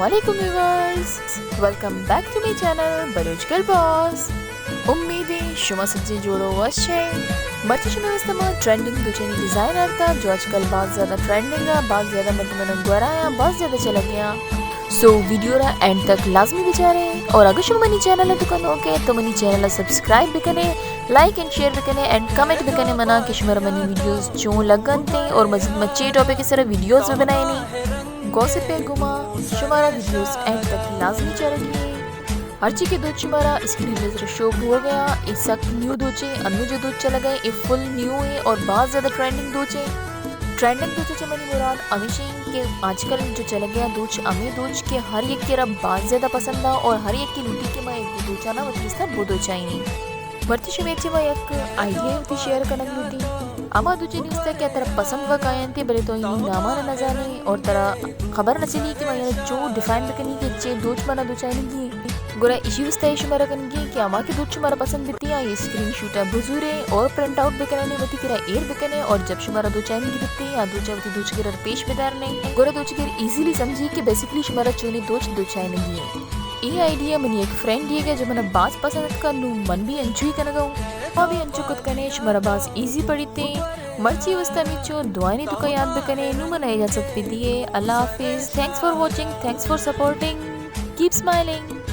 Assalamualaikum viewers, welcome back to my channel Baluch Girl Boss. उम्मीदें शुमा सज्जे जोड़ो वशे मर्ची शुमा वस्तमा ट्रेंडिंग दुचेनी डिज़ाइनर था जो आजकल बहुत ज़्यादा ट्रेंडिंग है, बहुत ज़्यादा मतलब गुराया, बहुत ज़्यादा चला गया. सो वीडियो रा एंड तक लाजमी बिचारे और अगर शुमा मनी चैनल है तो कनो के तो मनी चैनल सब्सक्राइब भी करें, लाइक एंड शेयर भी करें एंड कमेंट भी करें मना कि शुमा मनी वीडियोस जो लगन थे और मजीद मच्चे टॉपिक की तरह वीडियोस भी बनाए नहीं गॉसिप पे घुमा शुमारा वीडियोस एंड तक लाजमी चलेंगे. हर्ची के दूध शुमारा इसकी रिलीज शो हो गया. इस वक्त न्यू दूचे अन्नू जो दूध चला गए ये फुल न्यू है और बहुत ज़्यादा ट्रेंडिंग दूचे मनी मुराद अमीशी के आजकल जो चला गया दूच अमी दूच के हर एक के रब बहुत ज़्यादा पसंद है और हर एक की लूटी के मैं एक दूचा ना मतलब वो दूचा ही नहीं भरती शुमेची मैं एक आइडिया होती शेयर करना लूटी अमा दूची न्यूज़ तक क्या तरह पसंद व कायन थी बड़े तो इन नामा न जाने और तरह खबर न चली कि मैं जो डिफाइन करनी कि चे दूच मना दूचा नहीं गुरा इश्यूज तय शुमारा करेंगे कि अमा के दूध शुमारा पसंद बिती है ये स्क्रीन शूट बुजुरे और प्रिंट आउट भी करने बती किरा एयर भी करने और जब शुमारा दो चाइन की बिती या दो चावती दूच के पेश बेदार नहीं गुरा दूच के इजीली समझी कि बेसिकली शुमारा चोनी दूच दो चाइन नहीं ये आइडिया मनी एक फ्रेंड दिए गया जब मैंने बात पसंद कर लूँ मन भी अंचू ही करना गाऊँ और भी अंचू कुछ करने शुमारा बात इजी पड़ी थे मर्ची वस्ता में चो दुआनी तो का याद भी करने नू मनाई जा सकती दिए. अल्लाह हाफिज. Thanks for watching, thanks for supporting, keep smiling.